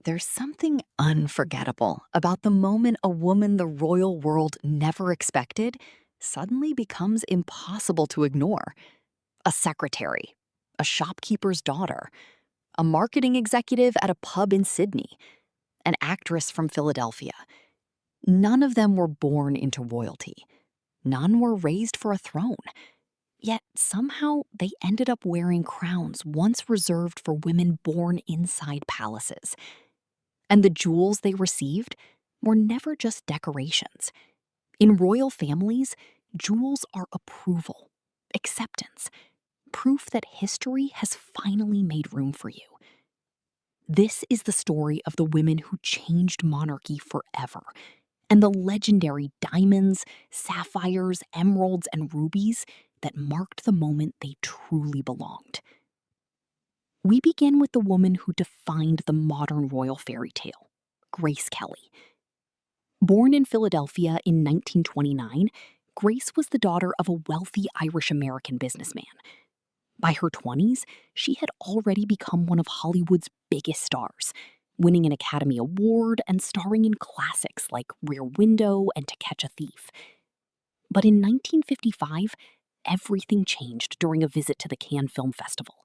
There's something unforgettable about the moment a woman the royal world never expected suddenly becomes impossible to ignore. A secretary, a shopkeeper's daughter, a marketing executive at a pub in Sydney, an actress from Philadelphia. None of them were born into royalty. None were raised for a throne. Yet somehow they ended up wearing crowns once reserved for women born inside palaces. And the jewels they received were never just decorations. In royal families, jewels are approval, acceptance, proof that history has finally made room for you. This is the story of the women who changed monarchy forever, and the legendary diamonds, sapphires, emeralds, and rubies that marked the moment they truly belonged. We begin with the woman who defined the modern royal fairy tale, Grace Kelly. Born in Philadelphia in 1929, Grace was the daughter of a wealthy Irish-American businessman. By her 20s, she had already become one of Hollywood's biggest stars, winning an Academy Award and starring in classics like Rear Window and To Catch a Thief. But in 1955, everything changed during a visit to the Cannes Film Festival,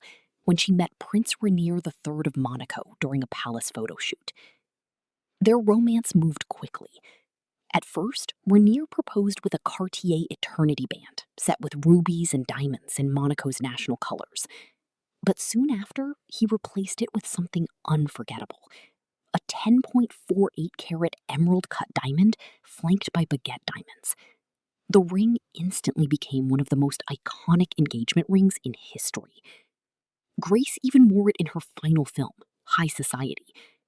when she met Prince Rainier III of Monaco during a palace photo shoot. Their romance moved quickly. At first, Rainier proposed with a Cartier Eternity band, set with rubies and diamonds in Monaco's national colors. But soon after, he replaced it with something unforgettable. A 10.48-carat emerald-cut diamond flanked by baguette diamonds. The ring instantly became one of the most iconic engagement rings in history. Grace even wore it in her final film, High Society,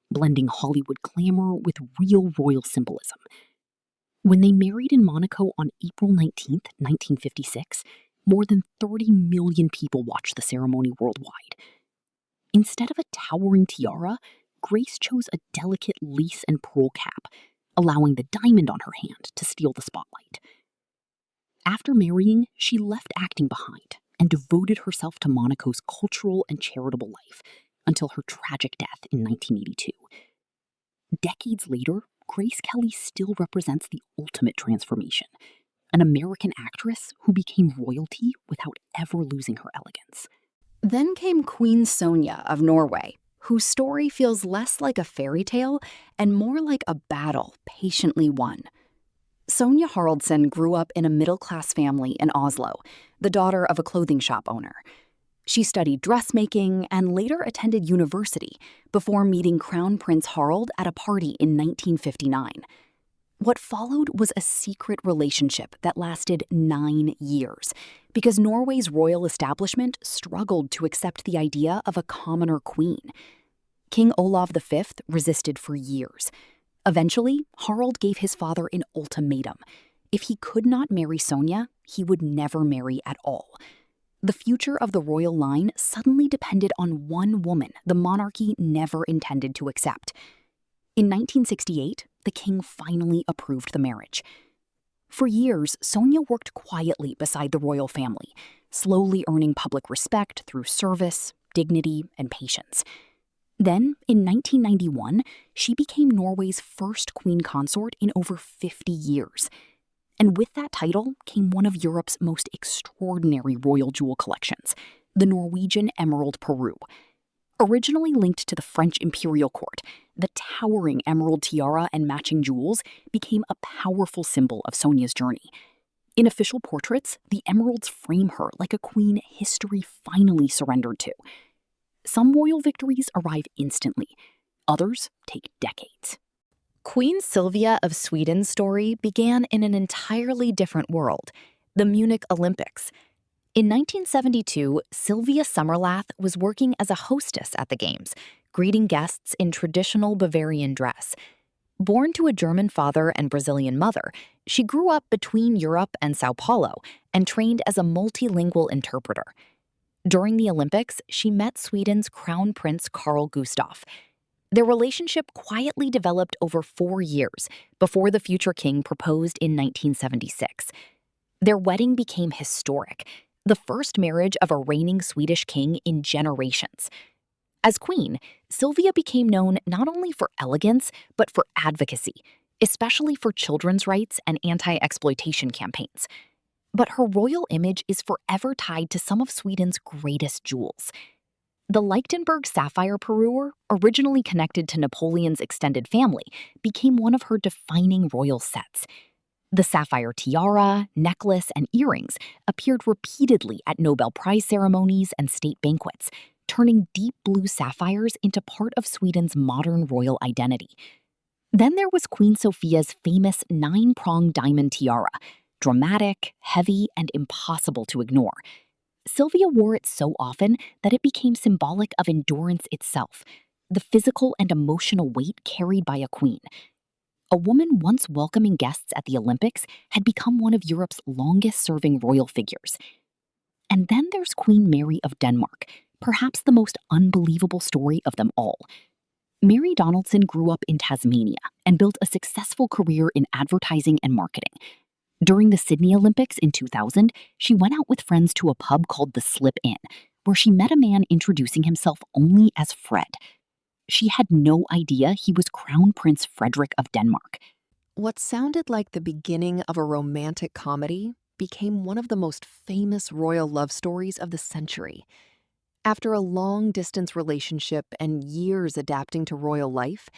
blending Hollywood glamour with real royal symbolism. When they married in Monaco on April 19, 1956, more than 30 million people watched the ceremony worldwide. Instead of a towering tiara, Grace chose a delicate lace and pearl cap, allowing the diamond on her hand to steal the spotlight. After marrying, she left acting behind and devoted herself to Monaco's cultural and charitable life until her tragic death in 1982. Decades later, Grace Kelly still represents the ultimate transformation, an American actress who became royalty without ever losing her elegance. Then came Queen Sonja of Norway, whose story feels less like a fairy tale and more like a battle patiently won. Sonja Haraldsson grew up in a middle-class family in Oslo, the daughter of a clothing shop owner. She studied dressmaking and later attended university before meeting Crown Prince Harald at a party in 1959. What followed was a secret relationship that lasted 9 years because Norway's royal establishment struggled to accept the idea of a commoner queen. King Olav V resisted for years. Eventually, Harald gave his father an ultimatum. If he could not marry Sonja, he would never marry at all. The future of the royal line suddenly depended on one woman the monarchy never intended to accept. In 1968, the king finally approved the marriage. For years, Sonja worked quietly beside the royal family, slowly earning public respect through service, dignity, and patience. Then, in 1991, she became Norway's first queen consort in over 50 years. And with that title came one of Europe's most extraordinary royal jewel collections, the Norwegian Emerald Parure. Originally linked to the French imperial court, the towering emerald tiara and matching jewels became a powerful symbol of Sonja's journey. In official portraits, the emeralds frame her like a queen history finally surrendered to. Some royal victories arrive instantly, others take decades. Queen Silvia of Sweden's story began in an entirely different world, the Munich Olympics. In 1972, Silvia Sommerlath was working as a hostess at the Games, greeting guests in traditional Bavarian dress. Born to a German father and Brazilian mother, she grew up between Europe and Sao Paulo and trained as a multilingual interpreter. During the Olympics, she met Sweden's Crown Prince Carl Gustaf. Their relationship quietly developed over 4 years before the future king proposed in 1976. Their wedding became historic, the first marriage of a reigning Swedish king in generations. As queen, Silvia became known not only for elegance, but for advocacy, especially for children's rights and anti-exploitation campaigns. But her royal image is forever tied to some of Sweden's greatest jewels. The Leuchtenberg Sapphire Parure, originally connected to Napoleon's extended family, became one of her defining royal sets. The sapphire tiara, necklace, and earrings appeared repeatedly at Nobel Prize ceremonies and state banquets, turning deep blue sapphires into part of Sweden's modern royal identity. Then there was Queen Sophia's famous 9-pronged diamond tiara, dramatic, heavy, and impossible to ignore. Silvia wore it so often that it became symbolic of endurance itself, the physical and emotional weight carried by a queen. A woman once welcoming guests at the Olympics had become one of Europe's longest-serving royal figures. And then there's Queen Mary of Denmark, perhaps the most unbelievable story of them all. Mary Donaldson grew up in Tasmania and built a successful career in advertising and marketing. During the Sydney Olympics in 2000, she went out with friends to a pub called the Slip Inn, where she met a man introducing himself only as Fred. She had no idea he was Crown Prince Frederik of Denmark. What sounded like the beginning of a romantic comedy became one of the most famous royal love stories of the century. After a long-distance relationship and years adapting to royal life,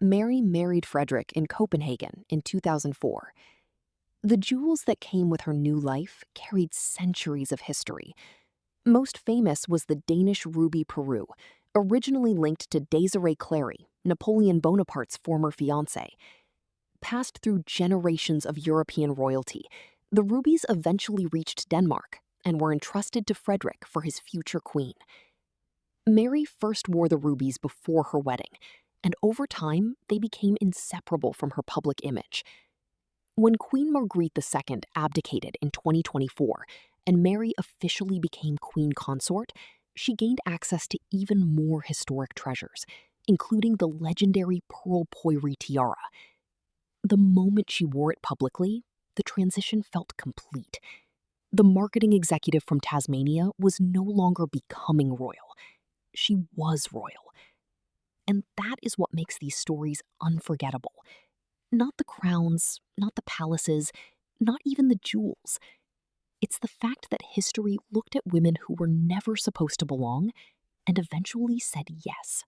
Mary married Frederik in Copenhagen in 2004. The jewels that came with her new life carried centuries of history. Most famous was the Danish Ruby Parure, originally linked to Désirée Clary, Napoleon Bonaparte's former fiancé. Passed through generations of European royalty, the rubies eventually reached Denmark and were entrusted to Frederik for his future queen. Mary first wore the rubies before her wedding, and over time they became inseparable from her public image. When Queen Margrethe II abdicated in 2024 and Mary officially became queen consort, she gained access to even more historic treasures, including the legendary Pearl Poiré tiara. The moment she wore it publicly, the transition felt complete. The marketing executive from Tasmania was no longer becoming royal. She was royal. And that is what makes these stories unforgettable. Not the crowns, not the palaces, not even the jewels. It's the fact that history looked at women who were never supposed to belong and eventually said yes.